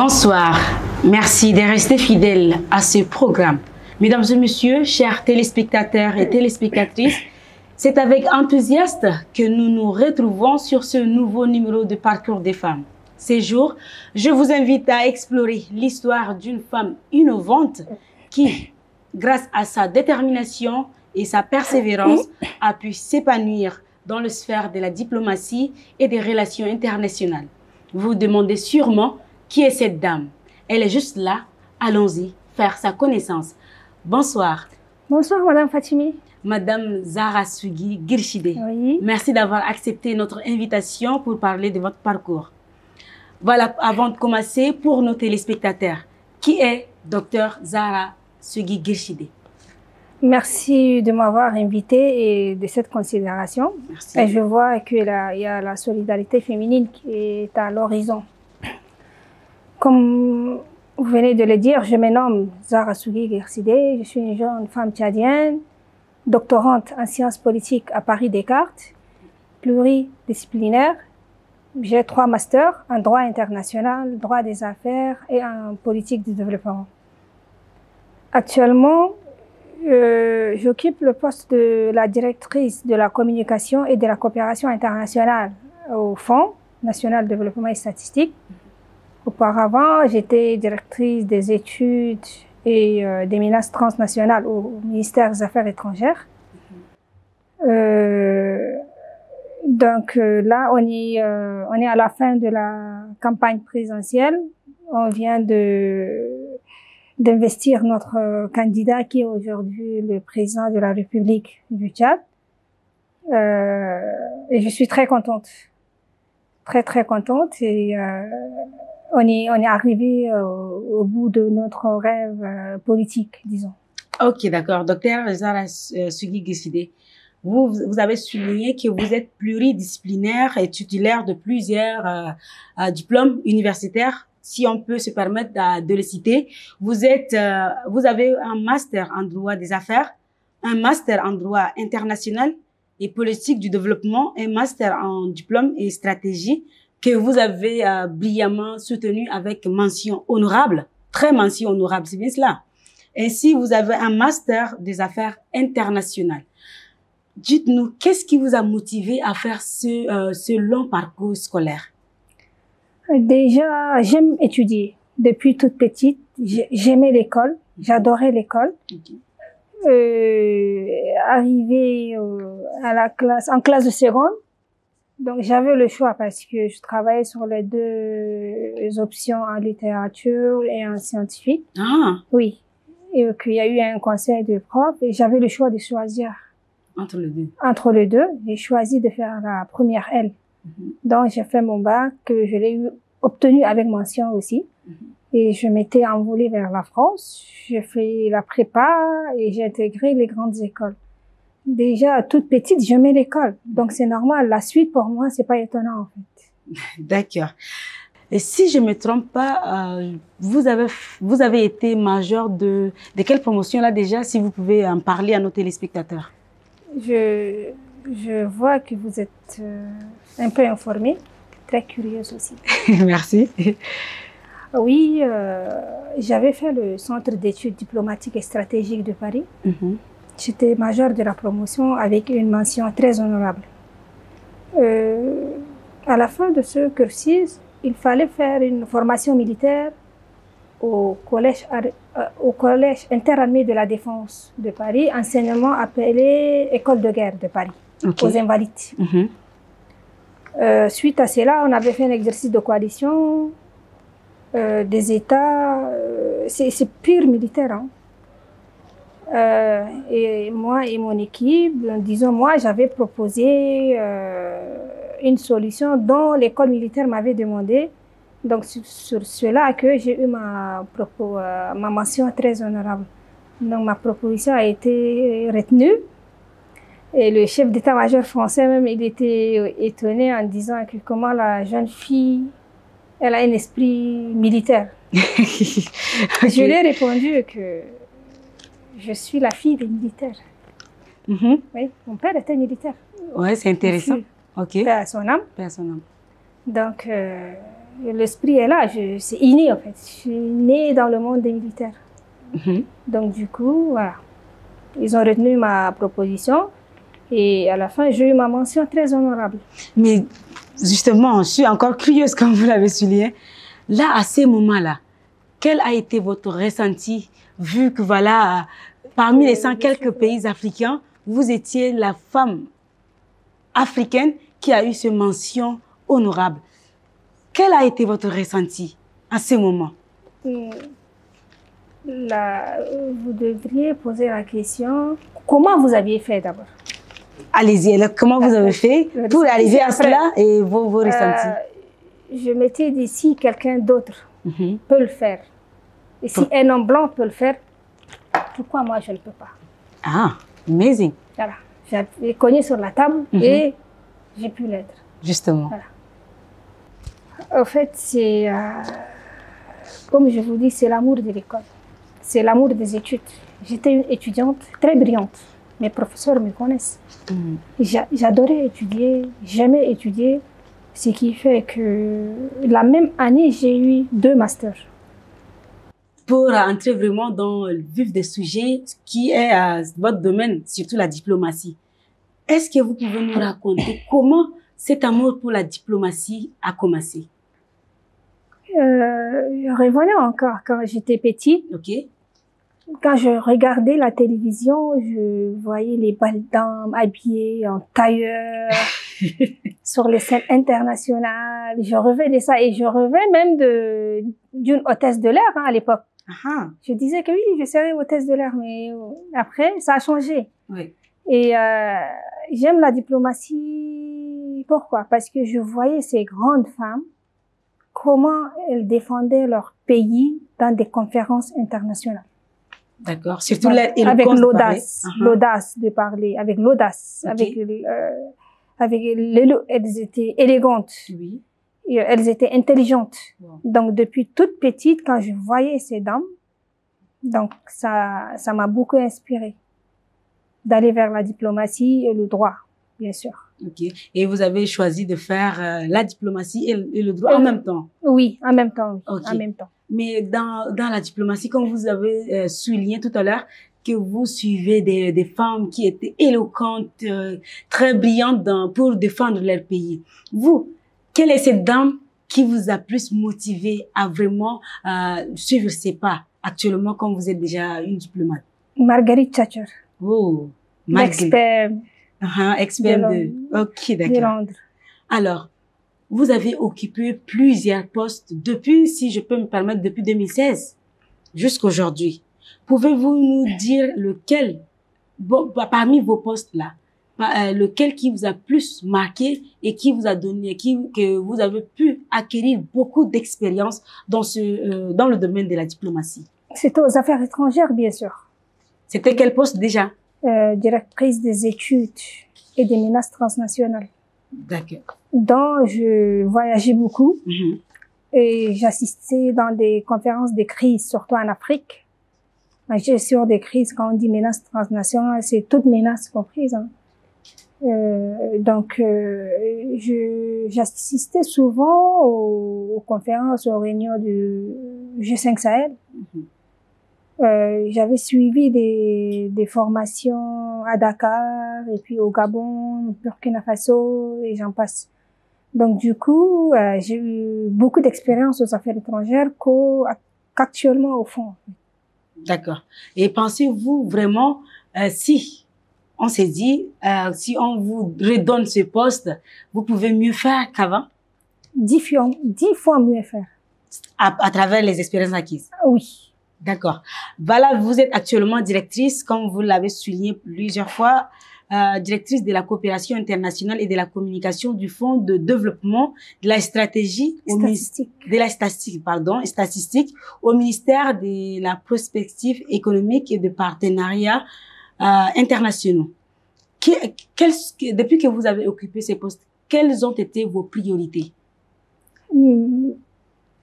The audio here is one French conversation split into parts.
Bonsoir, merci de rester fidèles à ce programme. Mesdames et messieurs, chers téléspectateurs et téléspectatrices, c'est avec enthousiasme que nous nous retrouvons sur ce nouveau numéro de Parcours des femmes. Ces jours, je vous invite à explorer l'histoire d'une femme innovante qui, grâce à sa détermination et sa persévérance, a pu s'épanouir dans la sphère de la diplomatie et des relations internationales. Vous vous demandez sûrement qui est cette dame. Elle est juste là. Allons-y, faire sa connaissance. Bonsoir. Bonsoir, Madame Fatimi. Madame Zahra Sougui Girchide. Oui. Merci d'avoir accepté notre invitation pour parler de votre parcours. Voilà, avant de commencer, pour nos téléspectateurs, qui est Dr Zahra Sougui Girchide? Merci de m'avoir invité et de cette considération. Merci. Et je vois qu'il y a la solidarité féminine qui est à l'horizon. Comme vous venez de le dire, je me nomme Zahra Sougui Girchide. Je suis une jeune femme tchadienne, doctorante en sciences politiques à Paris Descartes, pluridisciplinaire. J'ai 3 masters en droit international, droit des affaires et en politique du développement. Actuellement, j'occupe le poste de la directrice de la communication et de la coopération internationale au Fonds national de développement et statistique. Auparavant, j'étais directrice des études et des menaces transnationales au ministère des Affaires étrangères. Donc là, on est à la fin de la campagne présidentielle. On vient d'investir notre candidat qui est aujourd'hui le président de la République du Tchad. Et je suis très contente. Très contente. Et on est arrivé au bout de notre rêve politique, disons. Ok, d'accord. Docteur Zahra Sougui Girchide, vous avez souligné que vous êtes pluridisciplinaire et titulaire de plusieurs diplômes universitaires, si on peut se permettre de le citer. Vous avez un master en droit des affaires, un master en droit international et politique du développement, un master en diplôme et stratégie que vous avez brillamment soutenu avec mention honorable, très mention honorable, c'est bien cela. Ainsi, vous avez un master des affaires internationales. Dites-nous, qu'est-ce qui vous a motivé à faire ce long parcours scolaire? Déjà, j'aime étudier. Depuis toute petite, j'aimais l'école, j'adorais l'école. Okay. Arrivée en classe de seconde, donc j'avais le choix parce que je travaillais sur les 2 options en littérature et en scientifique. Ah. Oui. Et qu'il y a eu un conseil de prof et j'avais le choix de choisir. Entre les deux. Entre les deux, j'ai choisi de faire la première L. Donc j'ai fait mon bac, que je l'ai obtenu avec mention aussi. Et je m'étais envolée vers la France. J'ai fait la prépa et j'ai intégré les grandes écoles. Déjà, toute petite, j'aimais l'école. Donc, c'est normal. La suite, pour moi, c'est pas étonnant, en fait. D'accord. Et si je me trompe pas, vous avez été major de quelle promotion là déjà, si vous pouvez en parler à nos téléspectateurs? Je vois que vous êtes un peu informée, très curieuse aussi. Merci. Oui, j'avais fait le Centre d'études diplomatiques et stratégiques de Paris. J'étais major de la promotion avec une mention très honorable. À la fin de ce cursus, il fallait faire une formation militaire au collège interarmé de la défense de Paris, anciennement appelé École de guerre de Paris, okay, aux Invalides. Suite à cela, on avait fait un exercice de coalition des États, c'est pur militaire, hein. Et moi et mon équipe, disons moi, j'avais proposé une solution dont l'école militaire m'avait demandé. Donc sur cela que j'ai eu ma mention très honorable. Donc ma proposition a été retenue. Et le chef d'état-major français même, il était étonné en disant que comment la jeune fille, elle a un esprit militaire. Okay. Je lui ai répondu que je suis la fille des militaires. Oui, mon père était militaire. Ouais, c'est intéressant. Ok. Paix à son âme. Paix à son âme. Donc, l'esprit est là, c'est inné en fait. Je suis née dans le monde des militaires. Donc du coup, voilà. Ils ont retenu ma proposition et à la fin, j'ai eu ma mention très honorable. Mais justement, je suis encore curieuse, comme vous l'avez souligné. Là, à ces moments-là, quel a été votre ressenti, vu que voilà, parmi les 100 quelques pays africains, vous étiez la femme africaine qui a eu cette mention honorable. Quel a été votre ressenti à ce moment? Là, vous devriez poser la question, comment vous aviez fait d'abord? Allez-y, comment vous avez fait pour arriver à cela et vos ressentis? Je m'étais dit, si quelqu'un d'autre peut le faire, et si un homme blanc peut le faire, pourquoi moi je ne peux pas? Ah, amazing. Voilà, j'ai cogné sur la table et j'ai pu l'être. Justement. Voilà. En fait, c'est, comme je vous dis, c'est l'amour de l'école. C'est l'amour des études. J'étais une étudiante très brillante. Mes professeurs me connaissent. J'adorais étudier, j'aimais étudier, ce qui fait que la même année, j'ai eu 2 masters. Pour entrer vraiment dans le vif des sujets, qui est votre domaine, surtout la diplomatie, est-ce que vous pouvez nous raconter comment cet amour pour la diplomatie a commencé? Je revenais encore quand j'étais petite. Ok. Quand je regardais la télévision, je voyais les belles dames habillées en tailleur sur les scènes internationales. Je rêvais de ça et je rêvais même d'une hôtesse de l'air à l'époque. Je disais que oui, je serais hôtesse de l'air, mais après, ça a changé. Oui. Et j'aime la diplomatie. Pourquoi? Parce que je voyais ces grandes femmes, comment elles défendaient leur pays dans des conférences internationales. D'accord. Surtout avec l'audace, l'audace de parler, avec l'audace, okay. Elles étaient élégantes, oui. Et elles étaient intelligentes. Wow. Donc depuis toute petite, quand je voyais ces dames, donc ça m'a beaucoup inspirée d'aller vers la diplomatie et le droit, bien sûr. Ok. Et vous avez choisi de faire la diplomatie et le droit en même temps? Oui, en même temps. Oui, okay. En même temps. Mais dans la diplomatie, comme vous avez souligné tout à l'heure, que vous suivez des femmes qui étaient éloquentes, très brillantes pour défendre leur pays. Vous, quelle est cette dame qui vous a plus motivé à vraiment suivre ses pas actuellement, comme vous êtes déjà une diplomate? Margaret Thatcher. Oh, L'expert. Expert Ok, d'accord. De Londres. Alors, vous avez occupé plusieurs postes depuis, si je peux me permettre, depuis 2016 jusqu'à aujourd'hui. Pouvez-vous nous dire lequel, parmi vos postes-là, lequel qui vous a plus marqué et qui vous a donné, que vous avez pu acquérir beaucoup d'expérience dans le domaine de la diplomatie? C'était aux affaires étrangères, bien sûr. C'était quel poste déjà? Directrice des études et des menaces transnationales. D'accord. Donc, je voyageais beaucoup et j'assistais dans des conférences de crise, surtout en Afrique. La gestion des crises, quand on dit menaces transnationales, c'est toutes menaces comprises. Hein. Donc, j'assistais souvent aux conférences, aux réunions du G5 Sahel. J'avais suivi des formations à Dakar et puis au Gabon, Burkina Faso et j'en passe. Donc du coup, j'ai eu beaucoup d'expérience aux affaires étrangères qu'actuellement au fond. D'accord. Et pensez-vous vraiment, si on s'est dit, si on vous redonne ce poste, vous pouvez mieux faire qu'avant? 10 fois mieux faire. À travers les expériences acquises? Oui. D'accord. Voilà, vous êtes actuellement directrice, comme vous l'avez souligné plusieurs fois, directrice de la coopération internationale et de la communication du Fonds de développement de la stratégie statistique au ministère de la prospective économique et de partenariats internationaux. Depuis que vous avez occupé ces postes, quelles ont été vos priorités?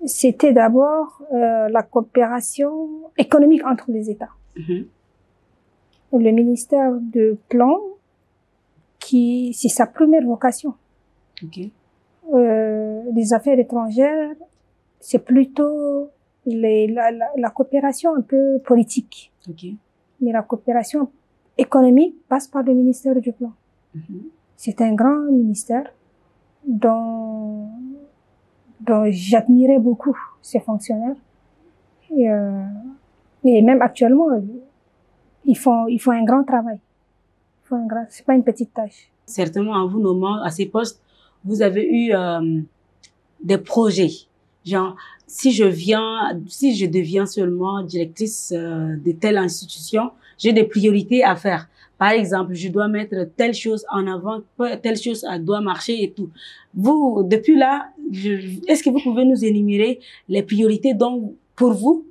C'était d'abord la coopération économique entre les États. Le ministère de Plan, c'est sa première vocation. Okay. Les affaires étrangères, c'est plutôt la coopération un peu politique. Ok. Mais la coopération économique passe par le ministère du Plan. C'est un grand ministère dont j'admirais beaucoup ces fonctionnaires. Et même actuellement, ils font un grand travail. C'est pas une petite tâche. Certainement, en vous nommant à ces postes, vous avez eu des projets. Genre, si je deviens seulement directrice de telle institution, j'ai des priorités à faire. Par exemple, je dois mettre telle chose en avant, telle chose doit marcher et tout. Vous, depuis là, est-ce que vous pouvez nous énumérer les priorités donc pour vous,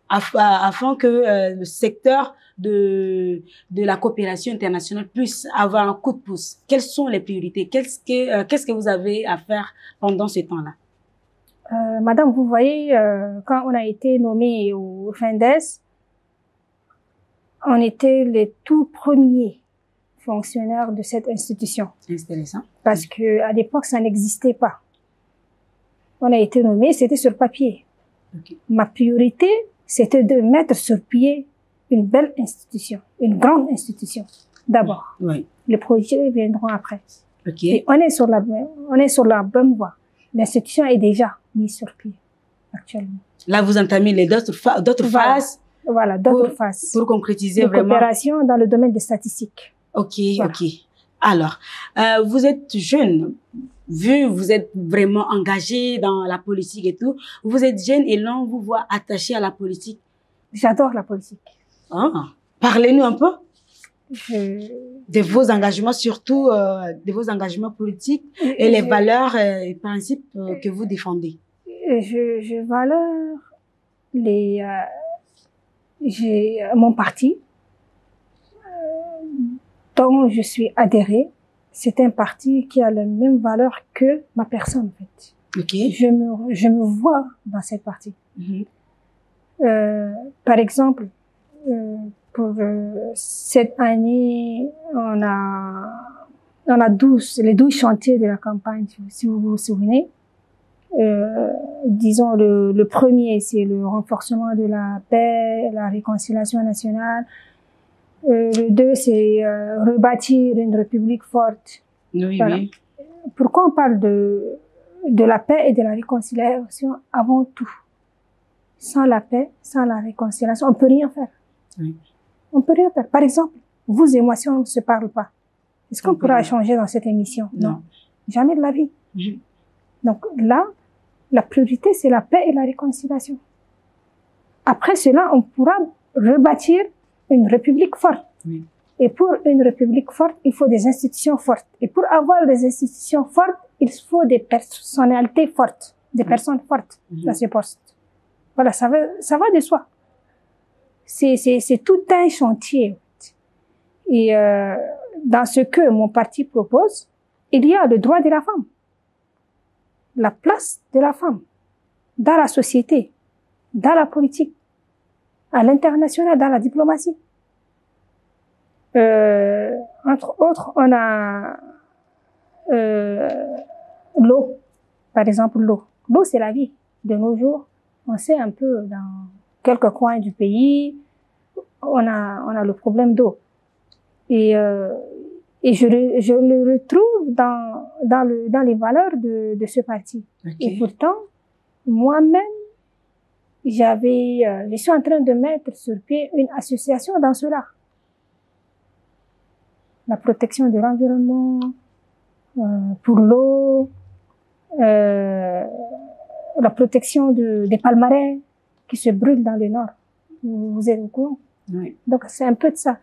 afin que le secteur de la coopération internationale puisse avoir un coup de pouce? Quelles sont les priorités? Qu'est-ce que vous avez à faire pendant ce temps-là? Madame, vous voyez, quand on a été nommé au FINDES, on était les tout premiers fonctionnaires de cette institution. Intéressant. Parce que à l'époque, ça n'existait pas. On a été nommé, c'était sur papier. Okay. Ma priorité, c'était de mettre sur pied une belle institution, une grande institution, d'abord. Oui. Les projets viendront après. Okay. Et on est sur la bonne voie. L'institution est déjà mise sur pied, actuellement. Là, vous entamez d'autres phases. Voilà, d'autres phases. Pour concrétiser de vraiment. Coopération dans le domaine des statistiques. Ok, voilà. Ok. Alors, vous êtes jeune, vous êtes vraiment engagé dans la politique et tout. Vous êtes jeune et l'on vous voit attaché à la politique. J'adore la politique. Ah, parlez-nous un peu de vos engagements, surtout de vos engagements politiques et les valeurs et principes que vous défendez. Je valeur j'ai mon parti dont je suis adhérée. C'est un parti qui a la même valeur que ma personne, en fait. Okay. Je me vois dans cette partie. Par exemple, pour cette année, on a les 12 chantiers de la campagne, si vous vous souvenez. Disons le premier, c'est le renforcement de la paix, la réconciliation nationale. Le 2, c'est rebâtir une république forte. Oui, voilà. Oui. Pourquoi on parle de la paix et de la réconciliation avant tout? Sans la paix, sans la réconciliation, on peut rien faire. Oui. On peut rien faire. Par exemple, vous et moi, si on ne se parle pas, est-ce qu'on pourra échanger dans cette émission? Non. Jamais de la vie. Donc là, la priorité, c'est la paix et la réconciliation. Après cela, on pourra rebâtir une république forte. Oui. Et pour une république forte, il faut des institutions fortes. Et pour avoir des institutions fortes, il faut des personnalités fortes, des personnes fortes à ces postes. Voilà, ça va de soi. C'est tout un chantier. Et dans ce que mon parti propose, il y a le droit de la femme, la place de la femme dans la société, dans la politique, à l'international, dans la diplomatie. Entre autres, on a l'eau, par exemple l'eau. L'eau, c'est la vie. De nos jours, on sait un peu dans quelques coins du pays, on a le problème d'eau. Et je le retrouve dans les valeurs de ce parti. Okay. Et pourtant, moi-même, je suis en train de mettre sur pied une association dans cela. La protection de l'environnement, pour l'eau, la protection des palmarès qui se brûlent dans le nord. Vous êtes au courant? Oui. Donc, c'est un peu de ça.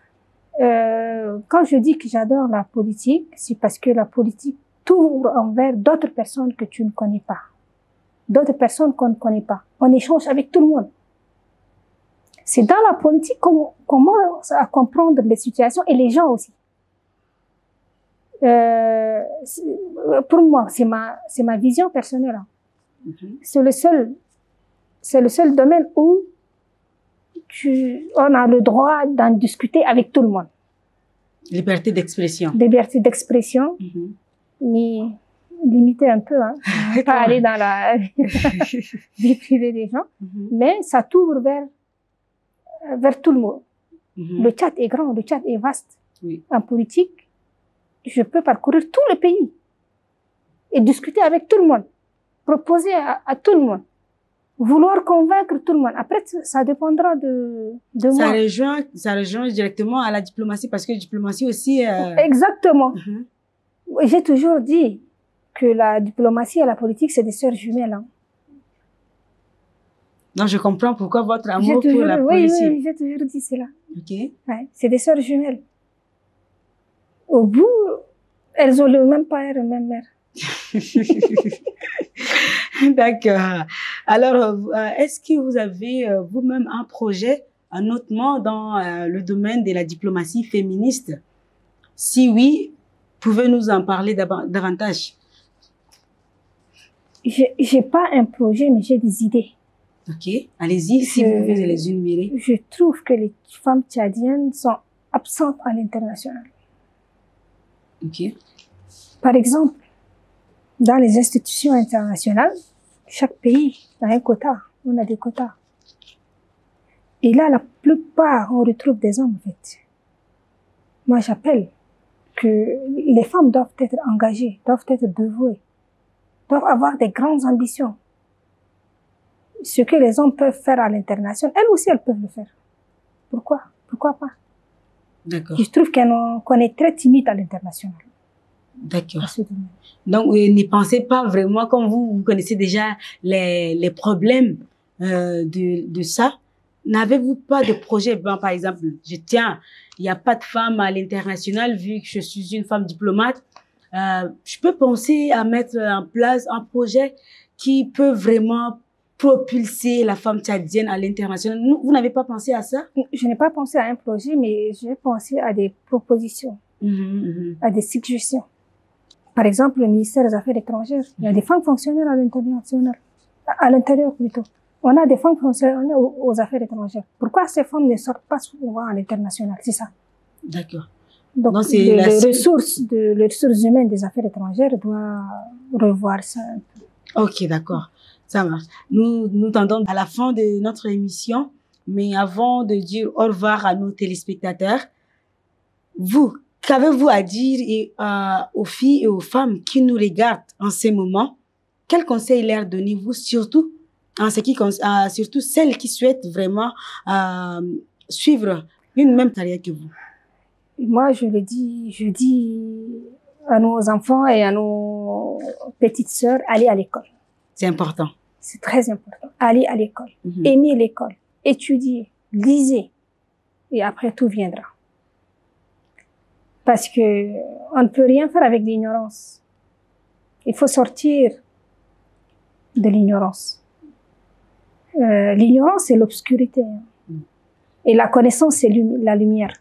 Quand je dis que j'adore la politique, c'est parce que la politique t'ouvre envers d'autres personnes que tu ne connais pas. D'autres personnes qu'on ne connaît pas. On échange avec tout le monde. C'est dans la politique qu'on commence à comprendre les situations et les gens aussi. Pour moi, c'est ma vision personnelle. C'est le seul domaine où on a le droit d'en discuter avec tout le monde. Liberté d'expression. Liberté d'expression. Mais limiter un peu, hein, pas aller dans la vie privée des gens, mais ça t'ouvre vers tout le monde. Le Tchad est grand, le Tchad est vaste. Oui. En politique, je peux parcourir tout le pays et discuter avec tout le monde, proposer à tout le monde, vouloir convaincre tout le monde. Après, ça dépendra de moi. Ça rejoint directement à la diplomatie, parce que la diplomatie aussi... Exactement. J'ai toujours dit que la diplomatie et la politique, c'est des sœurs jumelles. Hein. Donc, je comprends pourquoi votre amour pour la politique. Oui, j'ai toujours dit cela. Ok. Ouais, c'est des sœurs jumelles. Au bout, elles ont le même père, le même mère. D'accord. Alors, est-ce que vous avez vous-même un projet, un autrement dans le domaine de la diplomatie féministe? Si oui, pouvez nous en parler davantage? J'ai pas un projet, mais j'ai des idées. Ok, allez-y, si vous pouvez les énumérer. Je trouve que les femmes tchadiennes sont absentes à l'international. Ok. Par exemple, dans les institutions internationales, chaque pays a un quota. On a des quotas. Et là, la plupart, on retrouve des hommes, en fait. Moi, j'appelle que les femmes doivent être engagées, doivent être dévouées, doivent avoir des grandes ambitions. Ce que les hommes peuvent faire à l'international, elles aussi, elles peuvent le faire. Pourquoi? Pourquoi pas? D'accord. Je trouve qu'on est très timide à l'international. D'accord. Donc, n'y pensez pas vraiment, comme vous connaissez déjà les problèmes de ça. N'avez-vous pas de projet? Ben, par exemple, il n'y a pas de femmes à l'international, vu que je suis une femme diplomate. Je peux penser à mettre en place un projet qui peut vraiment propulser la femme tchadienne à l'international. Vous n'avez pas pensé à ça? Je n'ai pas pensé à un projet, mais j'ai pensé à des propositions, à des suggestions. Par exemple, le ministère des Affaires étrangères, il y a des femmes fonctionnaires à l'international, à l'intérieur plutôt. On a des femmes fonctionnaires aux affaires étrangères. Pourquoi ces femmes ne sortent pas souvent à l'international? C'est ça. D'accord. Donc, les ressources humaines des affaires étrangères doivent revoir ça un peu. Ok, d'accord. Ça marche. Nous tendons à la fin de notre émission, mais avant de dire au revoir à nos téléspectateurs, qu'avez-vous à dire aux filles et aux femmes qui nous regardent en ces moments? Quels conseils leur donnez-vous, surtout en ce qui concerne, surtout celles qui souhaitent vraiment suivre une même carrière que vous? Moi, je dis à nos enfants et à nos petites sœurs, allez à l'école. C'est important. C'est très important. Allez à l'école. Aimez l'école. Étudiez. Lisez. Et après, tout viendra. Parce que on ne peut rien faire avec l'ignorance. Il faut sortir de l'ignorance. L'ignorance, c'est l'obscurité. Et la connaissance, c'est la lumière.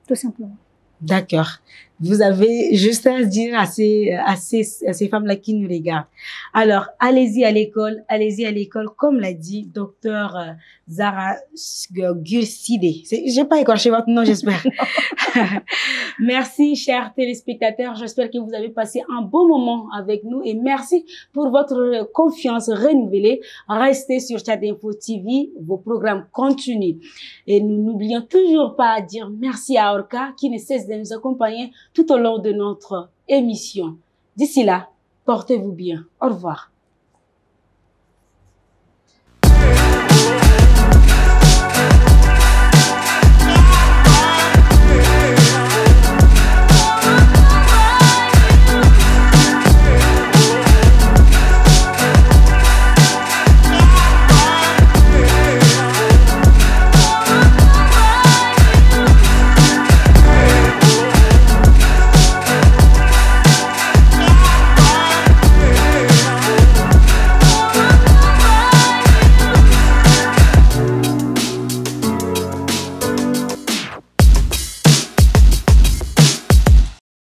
Tout simplement. D'accord. Vous avez juste à dire à ces femmes-là qui nous regardent. Alors, allez-y à l'école, comme l'a dit docteur Zahra Gursideh. J'ai pas écorché votre nom, j'espère. Merci, chers téléspectateurs. J'espère que vous avez passé un bon moment avec nous et merci pour votre confiance renouvelée. Restez sur Tchad Info TV, vos programmes continuent. Et nous n'oublions toujours pas à dire merci à Orca qui ne cesse de nous accompagner tout au long de notre émission. D'ici là, portez-vous bien. Au revoir.